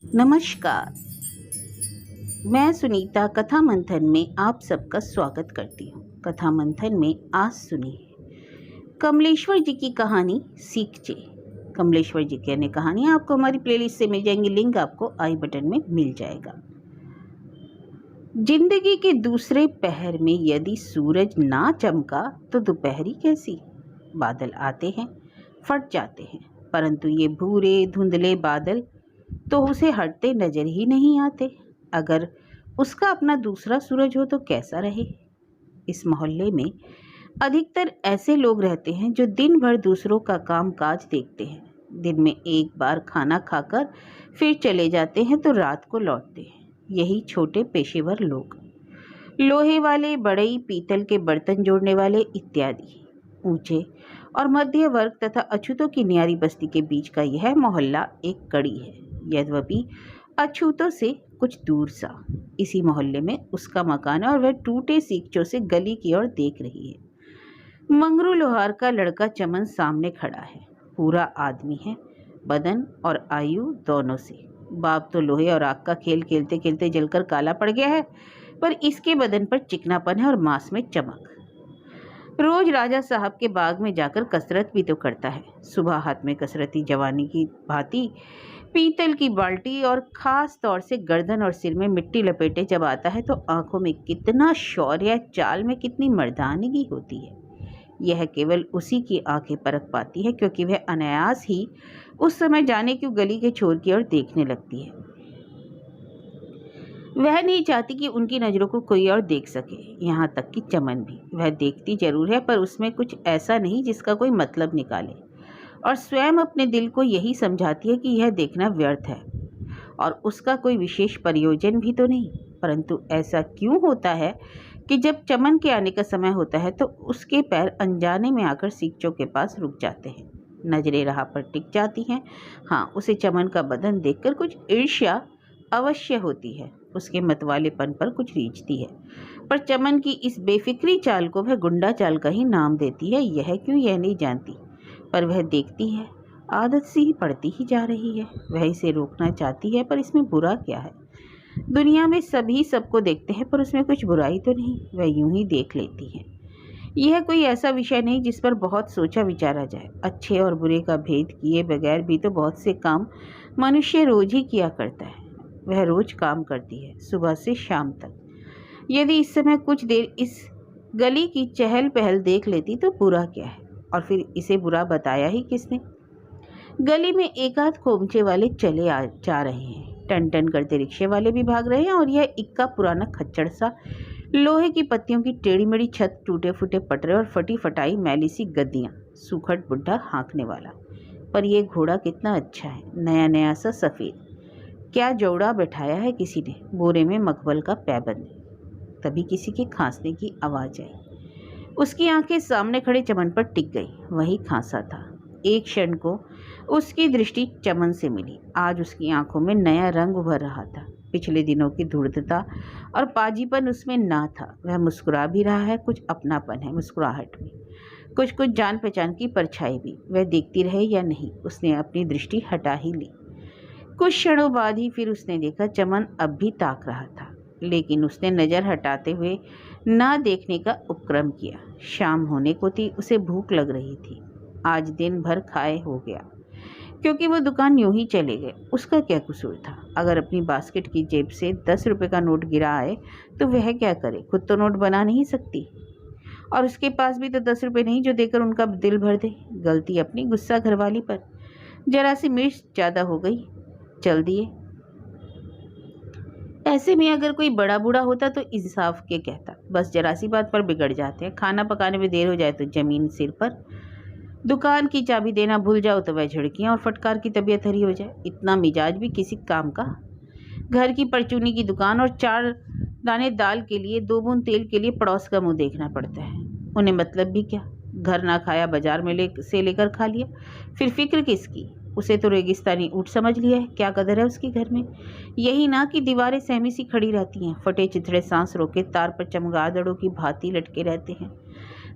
नमस्कार। मैं सुनीता कथा मंथन में आप सबका स्वागत करती हूँ। कथा मंथन में आज सुनिए कमलेश्वर जी की कहानी सीखचे। कमलेश्वर जी की अन्य कहानियाँ आपको हमारी प्लेलिस्ट से मिल जाएंगी, लिंक आपको आई बटन में मिल जाएगा। जिंदगी के दूसरे पहर में यदि सूरज ना चमका तो दोपहरी कैसी। बादल आते हैं, फट जाते हैं, परंतु ये भूरे धुंधले बादल तो उसे हटते नजर ही नहीं आते। अगर उसका अपना दूसरा सूरज हो तो कैसा रहे। इस मोहल्ले में अधिकतर ऐसे लोग रहते हैं जो दिन भर दूसरों का काम काज देखते हैं। दिन में एक बार खाना खाकर फिर चले जाते हैं तो रात को लौटते हैं। यही छोटे पेशेवर लोग, लोहे वाले, बढ़ई, पीतल के बर्तन जोड़ने वाले इत्यादि। ऊंचे और मध्य वर्ग तथा अछूतों की न्यारी बस्ती के बीच का यह मोहल्ला एक कड़ी है, यद्यपि अछूतों से कुछ दूर सा। इसी मोहल्ले में उसका मकान है और वह टूटे सीकचों से गली की ओर देख रही है। मंगरू लोहार का लड़का चमन सामने खड़ा है। पूरा आदमी है, बदन और आयु दोनों से। बाप तो लोहे और आग का खेल खेलते खेलते जलकर काला पड़ गया है, पर इसके बदन पर चिकनापन है और मांस में चमक। रोज राजा साहब के बाग में जाकर कसरत भी तो करता है। सुबह हाथ में कसरती जवानी की भांति पीतल की बाल्टी और खास तौर से गर्दन और सिर में मिट्टी लपेटे जब आता है तो आंखों में कितना शौर्य, चाल में कितनी मर्दानगी होती है, यह केवल उसी की आंखें परख पाती है, क्योंकि वह अनायास ही उस समय जाने क्यों गली के छोर की ओर देखने लगती है। वह नहीं चाहती कि उनकी नज़रों को कोई और देख सके, यहाँ तक कि चमन भी। वह देखती जरूर है, पर उसमें कुछ ऐसा नहीं जिसका कोई मतलब निकाले, और स्वयं अपने दिल को यही समझाती है कि यह देखना व्यर्थ है और उसका कोई विशेष प्रयोजन भी तो नहीं। परंतु ऐसा क्यों होता है कि जब चमन के आने का समय होता है तो उसके पैर अनजाने में आकर सीकचों के पास रुक जाते हैं, नजरें राह पर टिक जाती हैं। हाँ, उसे चमन का बदन देखकर कुछ ईर्ष्या अवश्य होती है, उसके मतवालेपन पर कुछ रीझती है, पर चमन की इस बेफिक्री चाल को वह गुंडा चाल का ही नाम देती है। यह क्यों, यह नहीं जानती, पर वह देखती है, आदत सी ही पड़ती ही जा रही है। वह इसे रोकना चाहती है, पर इसमें बुरा क्या है। दुनिया में सभी सबको देखते हैं, पर उसमें कुछ बुराई तो नहीं, वह यूं ही देख लेती है। यह कोई ऐसा विषय नहीं जिस पर बहुत सोचा विचारा जाए। अच्छे और बुरे का भेद किए बगैर भी तो बहुत से काम मनुष्य रोज ही किया करता है। वह रोज काम करती है, सुबह से शाम तक। यदि इस समय कुछ देर इस गली की चहल पहल देख लेती तो बुरा क्या है, और फिर इसे बुरा बताया ही किसने। गली में एक आध खोमचे वाले चले आ जा रहे हैं, टन टन करते रिक्शे वाले भी भाग रहे हैं, और यह इक्का पुराना खच्चड़ सा, लोहे की पत्तियों की टेढ़ी मेढ़ी छत, टूटे फूटे पटरे और फटी फटाई मैली सी गद्दियां, सूखट बुढ़ा हाँकने वाला। पर यह घोड़ा कितना अच्छा है, नया नया सा सफ़ेद। क्या जोड़ा बैठाया है किसी ने, बोरे में मखमल का पैबंद। तभी किसी के खांसने की आवाज़ आई। उसकी आंखें सामने खड़े चमन पर टिक गई। वही खांसा था। एक क्षण को उसकी दृष्टि चमन से मिली। आज उसकी आंखों में नया रंग उभर रहा था। पिछले दिनों की धूर्तता और पाजीपन उसमें ना था। वह मुस्कुरा भी रहा है, कुछ अपनापन है मुस्कुराहट में, कुछ कुछ जान पहचान की परछाई भी। वह देखती रहे या नहीं, उसने अपनी दृष्टि हटा ही ली। कुछ क्षणों बाद ही फिर उसने देखा, चमन अब भी ताक रहा था, लेकिन उसने नज़र हटाते हुए ना देखने का उपक्रम किया। शाम होने को थी, उसे भूख लग रही थी। आज दिन भर खाए हो गया, क्योंकि वो दुकान यूं ही चले गए। उसका क्या कसूर था। अगर अपनी बास्केट की जेब से 10 रुपये का नोट गिरा आए तो वह क्या करे, खुद तो नोट बना नहीं सकती, और उसके पास भी तो 10 रुपये नहीं जो देकर उनका दिल भर दे। गलती अपनी, गुस्सा घरवाली पर। जरा सी मिर्च ज़्यादा हो गई, चल दिए। ऐसे में अगर कोई बड़ा बूढ़ा होता तो इंसाफ के कहता, बस जरा सी बात पर बिगड़ जाते हैं। खाना पकाने में देर हो जाए तो जमीन सिर पर, दुकान की चाबी देना भूल जाओ तो वह झड़कियाँ और फटकार की तबीयत हरी हो जाए। इतना मिजाज भी किसी काम का। घर की परचूनी की दुकान और 4 दाने दाल के लिए, 2 बूंद तेल के लिए पड़ोस का मुंह देखना पड़ता है। उन्हें मतलब भी क्या। घर ना खाया बाजार में लेकर खा लिया, फिर फिक्र किसकी। उसे तो रेगिस्तानी ऊँट समझ लिया है। क्या कदर है उसकी घर में। यही ना कि दीवारें सहमी सी खड़ी रहती हैं, फटे चिथड़े सांस रोके तार पर चमगादड़ों की भांति लटके रहते हैं।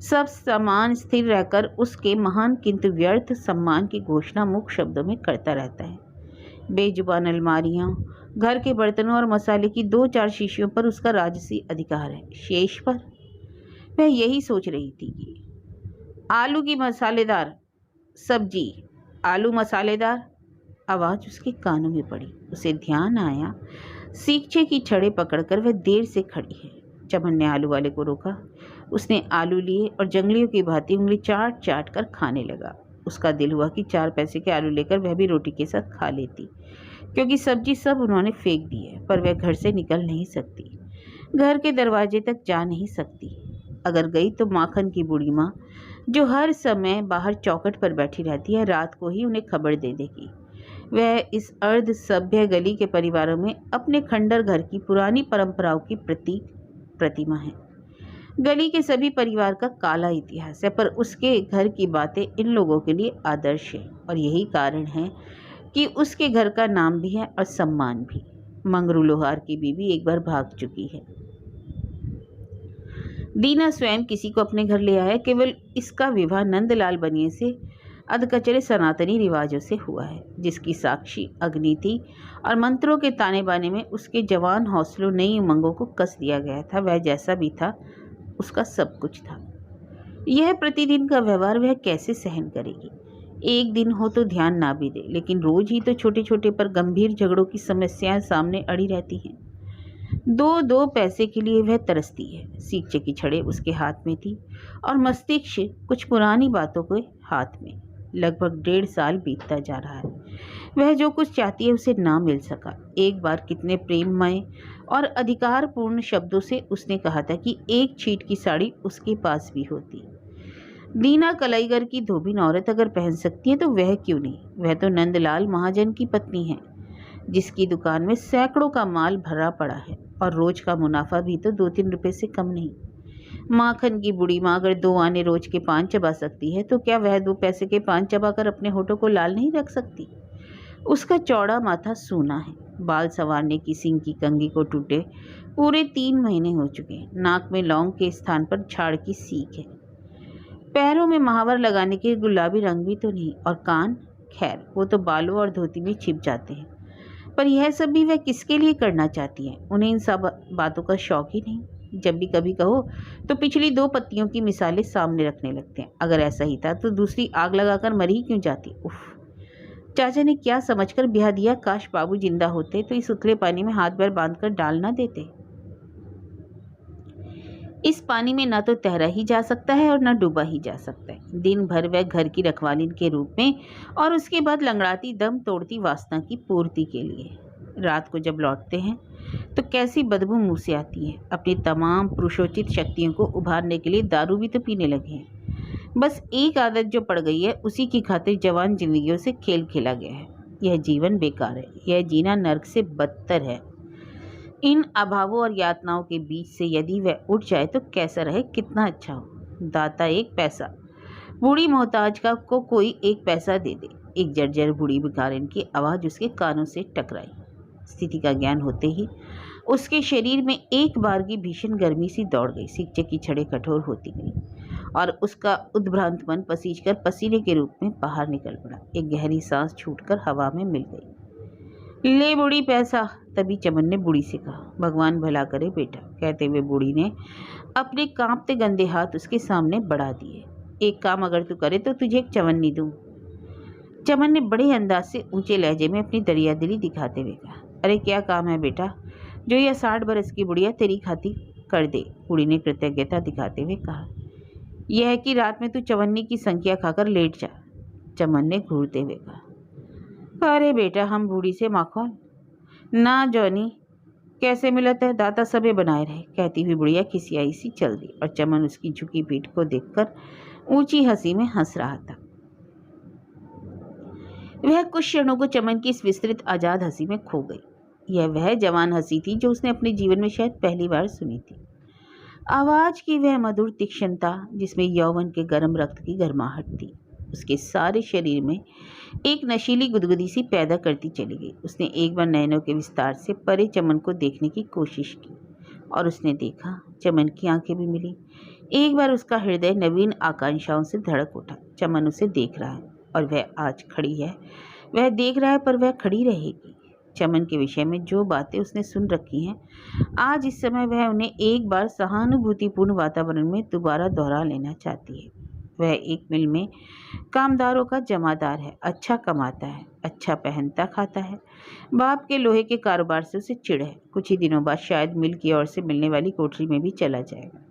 सब सामान स्थिर रहकर उसके महान किंतु व्यर्थ सम्मान की घोषणा मुख शब्दों में करता रहता है। बेजुबान अलमारियां, घर के बर्तनों और मसाले की 2-4 शीशियों पर उसका राजसी अधिकार है। शेष पर वह यही सोच रही थी कि आलू की मसालेदार सब्जी, आलू मसालेदार, आवाज उसके कानों में पड़ी। उसे ध्यान आया, सीखचे की छड़े पकड़कर वह देर से खड़ी है। चमन ने आलू वाले को रोका। उसने आलू लिए और जंगलियों की भांति उंगली चाट चाट कर खाने लगा। उसका दिल हुआ कि 4 पैसे के आलू लेकर वह भी रोटी के साथ खा लेती, क्योंकि सब्जी सब उन्होंने फेंक दी है। पर वह घर से निकल नहीं सकती, घर के दरवाजे तक जा नहीं सकती। अगर गई तो माखन की बूढ़ी माँ, जो हर समय बाहर चौखट पर बैठी रहती है, रात को ही उन्हें खबर दे देगी। वह इस अर्ध सभ्य गली के परिवारों में अपने खंडर घर की पुरानी परंपराओं की प्रतिमा है। गली के सभी परिवार का काला इतिहास है, पर उसके घर की बातें इन लोगों के लिए आदर्श है। और यही कारण है कि उसके घर का नाम भी है और सम्मान भी। मंगरू लोहार की बीवी एक बार भाग चुकी है। दीना स्वयं किसी को अपने घर ले आया। केवल इसका विवाह नंदलाल बनिए से अधकचरे सनातनी रिवाजों से हुआ है, जिसकी साक्षी अग्नि थी और मंत्रों के ताने बाने में उसके जवान हौसलों नई उमंगों को कस दिया गया था। वह जैसा भी था, उसका सब कुछ था। यह प्रतिदिन का व्यवहार वह कैसे सहन करेगी? एक दिन हो तो ध्यान ना भी दे, लेकिन रोज ही तो छोटे छोटे पर गंभीर झगड़ों की समस्याएं सामने अड़ी रहती हैं। 2 पैसे के लिए वह तरसती है। सीखचे की छड़े उसके हाथ में थी और मस्तिष्क कुछ पुरानी बातों के हाथ में। लगभग 1.5 साल बीतता जा रहा है। वह जो कुछ चाहती है उसे ना मिल सका। एक बार कितने प्रेममय और अधिकारपूर्ण शब्दों से उसने कहा था कि एक छीट की साड़ी उसके पास भी होती। दीना कलाईगर की धोबीन औरत अगर पहन सकती है तो वह क्यों नहीं? वह तो नंदलाल महाजन की पत्नी है, जिसकी दुकान में सैकड़ों का माल भरा पड़ा है और रोज का मुनाफा भी तो 2-3 रुपए से कम नहीं। माखन की बूढ़ी माँ अगर 2 आने रोज के पान चबा सकती है, तो क्या वह 2 पैसे के पान चबाकर अपने होठों को लाल नहीं रख सकती? उसका चौड़ा माथा सूना है। बाल संवारने की सिंह की कंघी को टूटे पूरे 3 महीने हो चुके हैं। नाक में लौंग के स्थान पर झाड़ की सीख है। पैरों में महावर लगाने के गुलाबी रंग भी तो नहीं। और कान, खैर वो तो बालों और धोती में छिप जाते हैं। पर यह सब भी वह किसके लिए करना चाहती है? उन्हें इन सब बातों का शौक ही नहीं। जब भी कभी कहो तो पिछली 2 पत्तियों की मिसालें सामने रखने लगते हैं। अगर ऐसा ही था तो दूसरी आग लगाकर मरी ही क्यों जाती? उफ, चाचा ने क्या समझकर ब्याह दिया? काश बाबू जिंदा होते तो इस उथले पानी में हाथ पैर बांधकर डाल ना देते। इस पानी में ना तो तैरा ही जा सकता है और ना डूबा ही जा सकता है। दिन भर वह घर की रखवालिन के रूप में और उसके बाद लंगड़ाती दम तोड़ती वासना की पूर्ति के लिए। रात को जब लौटते हैं तो कैसी बदबू मुंह से आती है। अपनी तमाम पुरुषोचित शक्तियों को उभारने के लिए दारू भी तो पीने लगे हैं। बस एक आदत जो पड़ गई है, उसी की खातिर जवान जिंदगियों से खेल खेला गया है। यह जीवन बेकार है। यह जीना नर्क से बदतर है। इन अभावों और यातनाओं के बीच से यदि वह उठ जाए तो कैसा रहे, कितना अच्छा हो। दाता 1 पैसा, बूढ़ी मोहताज का को कोई 1 पैसा दे दे। एक जर्जर बूढ़ी भिखारिन की आवाज़ उसके कानों से टकराई। स्थिति का ज्ञान होते ही उसके शरीर में एक बार की भीषण गर्मी सी दौड़ गई। सीखचे की छड़ें कठोर होती गई और उसका उद्भ्रांत मन पसीजकर पसीने के रूप में बाहर निकल पड़ा। एक गहरी सांस छूटकर हवा में मिल गई। ले बूढ़ी पैसा, तभी चमन ने बूढ़ी से कहा। भगवान भला करे बेटा, कहते हुए बूढ़ी ने अपने कांपते गंदे हाथ उसके सामने बढ़ा दिए। एक काम अगर तू करे तो तुझे एक चवन्नी दूं। चमन ने बड़े अंदाज से ऊंचे लहजे में अपनी दरियादिली दिखाते हुए कहा। अरे क्या काम है बेटा, जो यह 60 बरस की बुढ़िया तेरी खातिर कर दे। बूढ़ी ने कृतज्ञता दिखाते हुए कहा। यह है कि रात में तू चवन्नी की संख्या खाकर लेट जा। चमन ने घूरते हुए कहा। अरे बेटा, हम बूढ़ी से माखौल ना जॉनी, कैसे मिलत है, दाता सबे बनाए रहे, कहती हुई बुढ़िया खिसियाई सी चल दी। और चमन उसकी झुकी पीठ को देखकर ऊंची हंसी में हंस रहा था। वह कुछ क्षणों को चमन की इस विस्तृत आजाद हंसी में खो गई। यह वह जवान हंसी थी जो उसने अपने जीवन में शायद पहली बार सुनी थी। आवाज की वह मधुर तीक्ष्णता जिसमें यौवन के गर्म रक्त की गर्माहट थी, उसके सारे शरीर में एक नशीली गुदगुदी सी पैदा करती चली गई। उसने एक बार नैनों के विस्तार से परे चमन को देखने की कोशिश की और उसने देखा। चमन की आंखें भी मिली। एक बार उसका हृदय नवीन आकांक्षाओं से धड़क उठा। चमन उसे देख रहा है और वह आज खड़ी है। वह देख रहा है पर वह खड़ी रहेगी। चमन के विषय में जो बातें उसने सुन रखी हैं, आज इस समय वह उन्हें एक बार सहानुभूतिपूर्ण वातावरण में दोबारा दोहरा लेना चाहती है। वह एक मिल में कामदारों का जमादार है, अच्छा कमाता है, अच्छा पहनता खाता है। बाप के लोहे के कारोबार से उसे चिढ़ है। कुछ ही दिनों बाद शायद मिल की ओर से मिलने वाली कोठरी में भी चला जाएगा।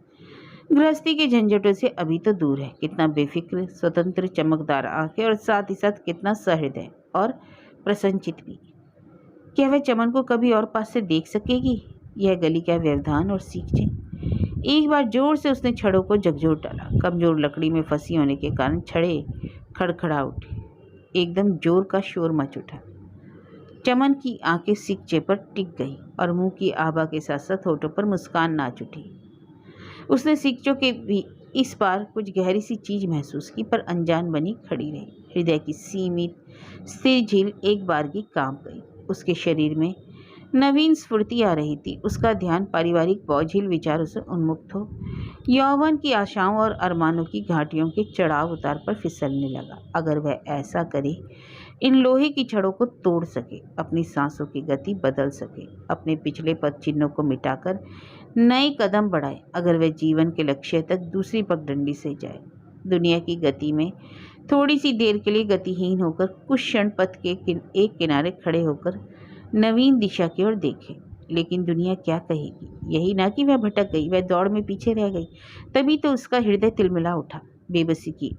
गृहस्थी के झंझटों से अभी तो दूर है। कितना बेफिक्र, स्वतंत्र, चमकदार आंखें और साथ ही साथ कितना सहृदय और प्रसन्नचित भी। क्या वह चमन को कभी और पास से देख सकेगी? यह गली का व्यवधान और सीखचे। एक बार जोर से उसने छड़ों को झकझोर डाला। कमजोर लकड़ी में फंसी होने के कारण छड़े खड़खड़ा उठे। एकदम जोर का शोर मच उठा। चमन की आंखें सीखचे पर टिक गई और मुंह की आभा के साथ साथ होठों पर मुस्कान नाच उठी। उसने सीखचों के भी इस बार कुछ गहरी सी चीज महसूस की, पर अनजान बनी खड़ी रही। हृदय की सीमित स्थिर झील एक बार की कांप गई। उसके शरीर में नवीन स्फूर्ति आ रही थी। उसका ध्यान पारिवारिक बोझिल विचारों से उन्मुक्त हो यौवन की आशाओं और अरमानों की घाटियों के चढ़ाव उतार पर फिसलने लगा। अगर वह ऐसा करे, इन लोहे की छड़ों को तोड़ सके, अपनी सांसों की गति बदल सके, अपने पिछले पद चिन्हों को मिटाकर नए कदम बढ़ाए, अगर वह जीवन के लक्ष्य तक दूसरी पगडंडी से जाए, दुनिया की गति में थोड़ी सी देर के लिए गतिहीन होकर कुछ क्षण पथ के एक किनारे खड़े होकर नवीन दिशा की ओर देखे। लेकिन दुनिया क्या कहेगी? यही ना कि वह भटक गई, वह दौड़ में पीछे रह गई। तभी तो उसका हृदय तिलमिला उठा। बेबसी की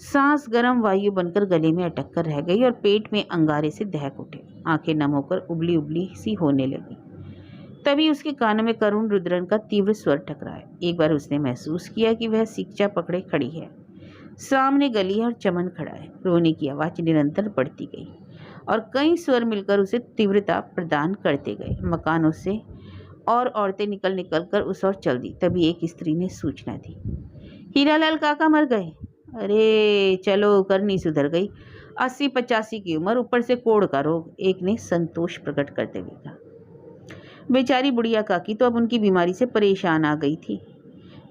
सांस गर्म वायु बनकर गले में अटक कर रह गई और पेट में अंगारे से दहक उठे। आंखें नम होकर उबली उबली सी होने लगी। तभी उसके कानों में करुण रुद्रन का तीव्र स्वर टकराया। एक बार उसने महसूस किया कि वह सीखचा पकड़े खड़ी है। सामने गली है और चमन खड़ा है। रोने की आवाज निरंतर बढ़ती गई और कई स्वर मिलकर उसे तीव्रता प्रदान करते गए। मकानों से और औरतें निकल निकल कर उस ओर चल दी। तभी एक स्त्री ने सूचना दी, हीरालाल काका मर गए। अरे चलो, करनी सुधर गई। 80-85 की उम्र, ऊपर से कोढ़ का रोग, एक ने संतोष प्रकट करते हुए कहा। बेचारी बुढ़िया काकी तो अब उनकी बीमारी से परेशान आ गई थी।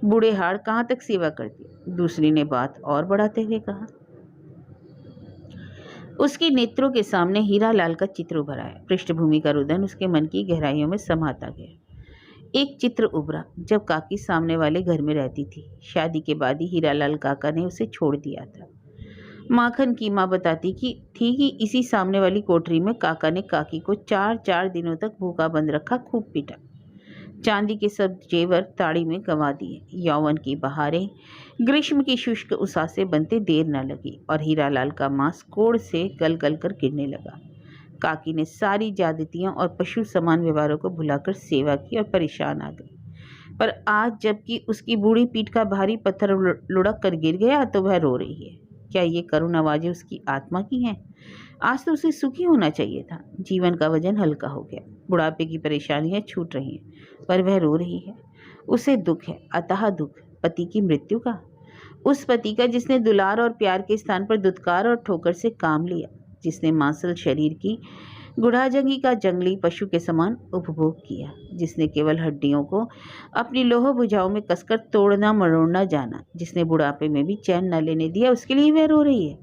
बूढ़े हाड़ कहाँ तक सेवा करती, दूसरी ने बात और बढ़ाते हुए कहा। उसके नेत्रों के सामने हीरालाल का चित्र उभरा है। पृष्ठभूमि का रुदन उसके मन की गहराइयों में समाता गया। एक चित्र उभरा जब काकी सामने वाले घर में रहती थी। शादी के बाद ही हीरालाल काका ने उसे छोड़ दिया था। माखन की माँ बताती थी कि इसी सामने वाली कोठरी में काका ने काकी को 4 दिनों तक भूखा बंद रखा, खूब पीटा। चांदी के सब जेवर ताड़ी में गंवा दिए। यौवन की बहारें ग्रीष्म की शुष्क उसासे बनते देर न लगी और हीरालाल का मांस कोड़ से गल गल कर गिरने लगा। काकी ने सारी ज्यादतियों और पशु समान व्यवहारों को भुलाकर सेवा की और परेशान आ गई। पर आज जबकि उसकी बूढ़ी पीठ का भारी पत्थर लुढ़क कर गिर गया तो वह रो रही है। क्या ये करुण आवाजें उसकी आत्मा की हैं? आज तो उसे सुखी होना चाहिए था। जीवन का वजन हल्का हो गया। बुढ़ापे की परेशानियां छूट रही हैं, पर वह रो रही है। उसे दुख है, अतः दुख पति की मृत्यु का, उस पति का जिसने दुलार और प्यार के स्थान पर दुत्कार और ठोकर से काम लिया, जिसने मांसल शरीर की गुढ़ाजंगी का जंगली पशु के समान उपभोग किया, जिसने केवल हड्डियों को अपनी लोह भुजाओं में कसकर तोड़ना मरोड़ना जाना, जिसने बुढ़ापे में भी चैन न लेने दिया, उसके लिए वह रो रही है।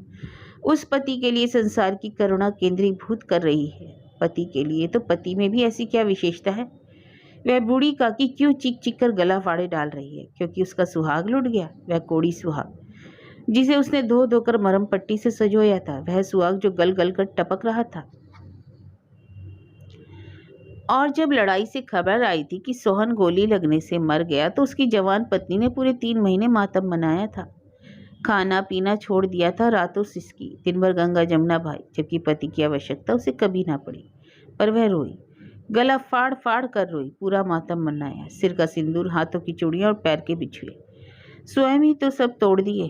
उस पति के लिए संसार की करुणा केंद्रीभूत कर रही है। पति के लिए तो पति में भी ऐसी क्या विशेषता है? वह बूढ़ी काकी क्यों चीख चीख कर गला फाड़े डाल रही है? क्योंकि उसका सुहाग लुट गया। वह कोड़ी सुहाग जिसे उसने धो धोकर मरम पट्टी से सजोया था, वह सुहाग जो गल गल कर टपक रहा था। और जब लड़ाई से खबर आई थी कि सोहन गोली लगने से मर गया तो उसकी जवान पत्नी ने पूरे 3 महीने मातम मनाया था। खाना पीना छोड़ दिया था, रातों सिसकी, दिन भर गंगा जमुना भाई, जबकि पति की आवश्यकता उसे कभी ना पड़ी। पर वह रोई, गला फाड़ फाड़ कर रोई, पूरा मातम मनाया। सिर का सिंदूर, हाथों की चूड़ियां और पैर के बिछुए स्वयं ही तो सब तोड़ दिए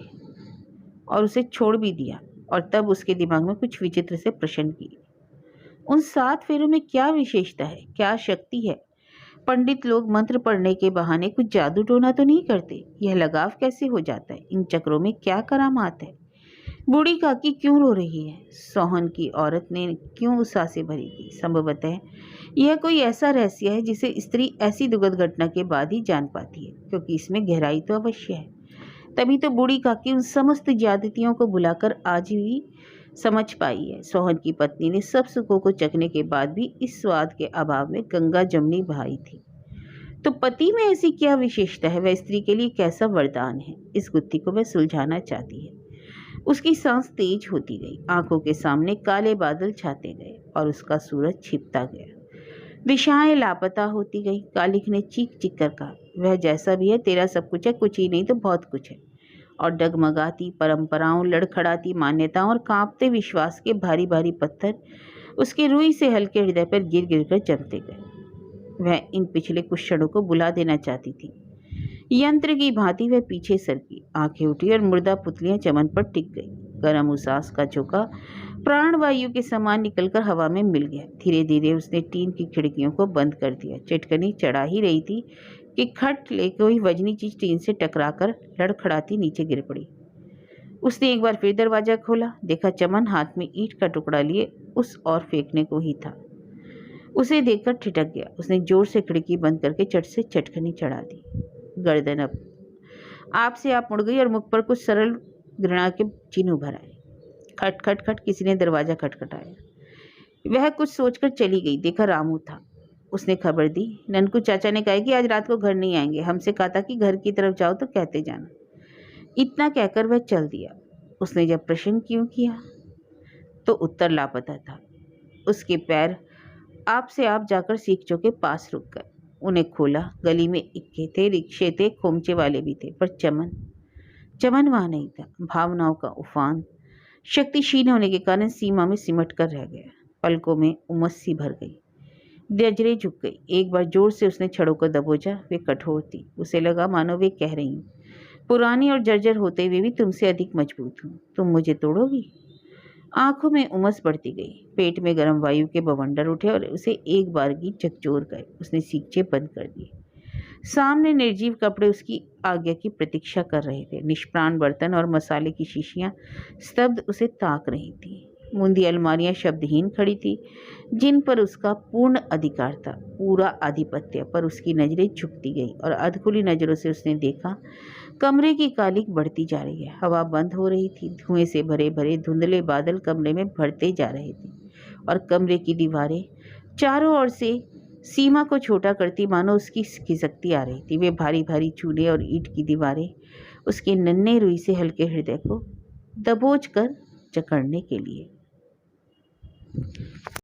और उसे छोड़ भी दिया। और तब उसके दिमाग में कुछ विचित्र से प्रश्न किए। उन 7 फेरों में क्या विशेषता है, क्या शक्ति है? पंडित लोग मंत्र पढ़ने के बहाने कुछ जादू टोना तो नहीं करते? यह लगाव कैसे हो जाता है? इन चक्रों में क्या करामात है? बूढ़ी काकी क्यों रो रही है? सोहन की औरत ने क्यों उस आसे भरी थी? संभवतः यह कोई ऐसा रहस्य है जिसे स्त्री ऐसी दुखद घटना के बाद ही जान पाती है, क्योंकि इसमें गहराई तो अवश्य है। तभी तो बूढ़ी काकी उन समस्त ज्यादतियों को बुलाकर आज भी समझ पाई है। सोहन की पत्नी ने सब सुखों को चखने के बाद भी इस स्वाद के अभाव में गंगा जमनी बहाई थी। तो पति में ऐसी क्या विशेषता है, वह स्त्री के लिए कैसा वरदान है? इस गुत्थी को वह सुलझाना चाहती है। उसकी सांस तेज होती गई, आंखों के सामने काले बादल छाते गए और उसका सूरज छिपता गया। दिशाएं लापता होती गई। कालिक ने चीख चीख कर कहा, वह जैसा भी है तेरा सब कुछ है, कुछ ही नहीं तो बहुत कुछ है। और डगमगाती परंपराओं, लड़खड़ाती मान्यताओं और कांपते विश्वास के भारी भारी पत्थर उसके रूई से हल्के हृदय पर गिर गिर कर जमते गए। वह इन पिछले कुछ क्षणों को बुला देना चाहती थी। यंत्र की भांति वह पीछे सरकी, आंखें उठी और मुर्दा पुतलियां चमन पर टिक गई। गर्म उसास का झोंका प्राणवायु के समान निकलकर हवा में मिल गया। धीरे धीरे उसने टीन की खिड़कियों को बंद कर दिया। चटकनी चढ़ा ही रही थी कि खट ले कोई वजनी चीज टीन से टकराकर लड़खड़ाती नीचे गिर पड़ी। उसने एक बार फिर दरवाजा खोला, देखा चमन हाथ में ईंट का टुकड़ा लिए उस ओर फेंकने को ही था। उसे देखकर ठिठक गया। उसने जोर से खिड़की बंद करके चट से चटकनी चढ़ा दी। गर्दन अब आप से आप मुड़ गई और मुख पर कुछ सरल घृणा के चिन्ह उभर आए। खट खट खट किसी ने दरवाजा खटखटाया। वह कुछ सोचकर चली गई। देखा रामू था। उसने खबर दी, ननकू चाचा ने कहा कि आज रात को घर नहीं आएंगे, हमसे कहा था कि घर की तरफ जाओ तो कहते जाना। इतना कहकर वह चल दिया। उसने जब प्रश्न क्यों किया तो उत्तर लापता था। उसके पैर आप से आप जाकर सीखचों के पास रुक गए। उन्हें खोला, गली में इक्के थे, रिक्शे थे, खोमचे वाले भी थे, पर चमन वहां नहीं था। भावनाओं का उफान शक्ति क्षीण होने के कारण सीमा में सिमट कर रह गया। पलकों में उमस सी भर गई, नजरें झुक गई। एक बार जोर से उसने छड़ों को दबोचा। वे कठोर थी। उसे लगा मानो वे कह रही हूँ, पुरानी और जर्जर होते हुए भी तुमसे अधिक मजबूत हूँ, तुम मुझे तोड़ोगी? आंखों में उमस बढ़ती गई। पेट में गर्म वायु के बवंडर उठे और उसे एक बार की झकझोर गए। उसने सींचे बंद कर दिए। सामने निर्जीव कपड़े उसकी आज्ञा की प्रतीक्षा कर रहे थे। निष्प्राण बर्तन और मसाले की शीशियां स्तब्ध उसे ताक रही थी। मुंदी अलमारियां शब्दहीन खड़ी थी, जिन पर उसका पूर्ण अधिकार था, पूरा आधिपत्य। पर उसकी नजरें झुकती गई और अधखुली नजरों से उसने देखा कमरे की कालिक बढ़ती जा रही है। हवा बंद हो रही थी। धुएं से भरे भरे धुंधले बादल कमरे में भरते जा रहे थे और कमरे की दीवारें चारों ओर से सीमा को छोटा करती मानो उसकी खिसकती आ रही थी। वे भारी भारी चूल्हे और ईंट की दीवारें उसके नन्हे रुई से हल्के हृदय को दबोच कर जकड़ने के लिए।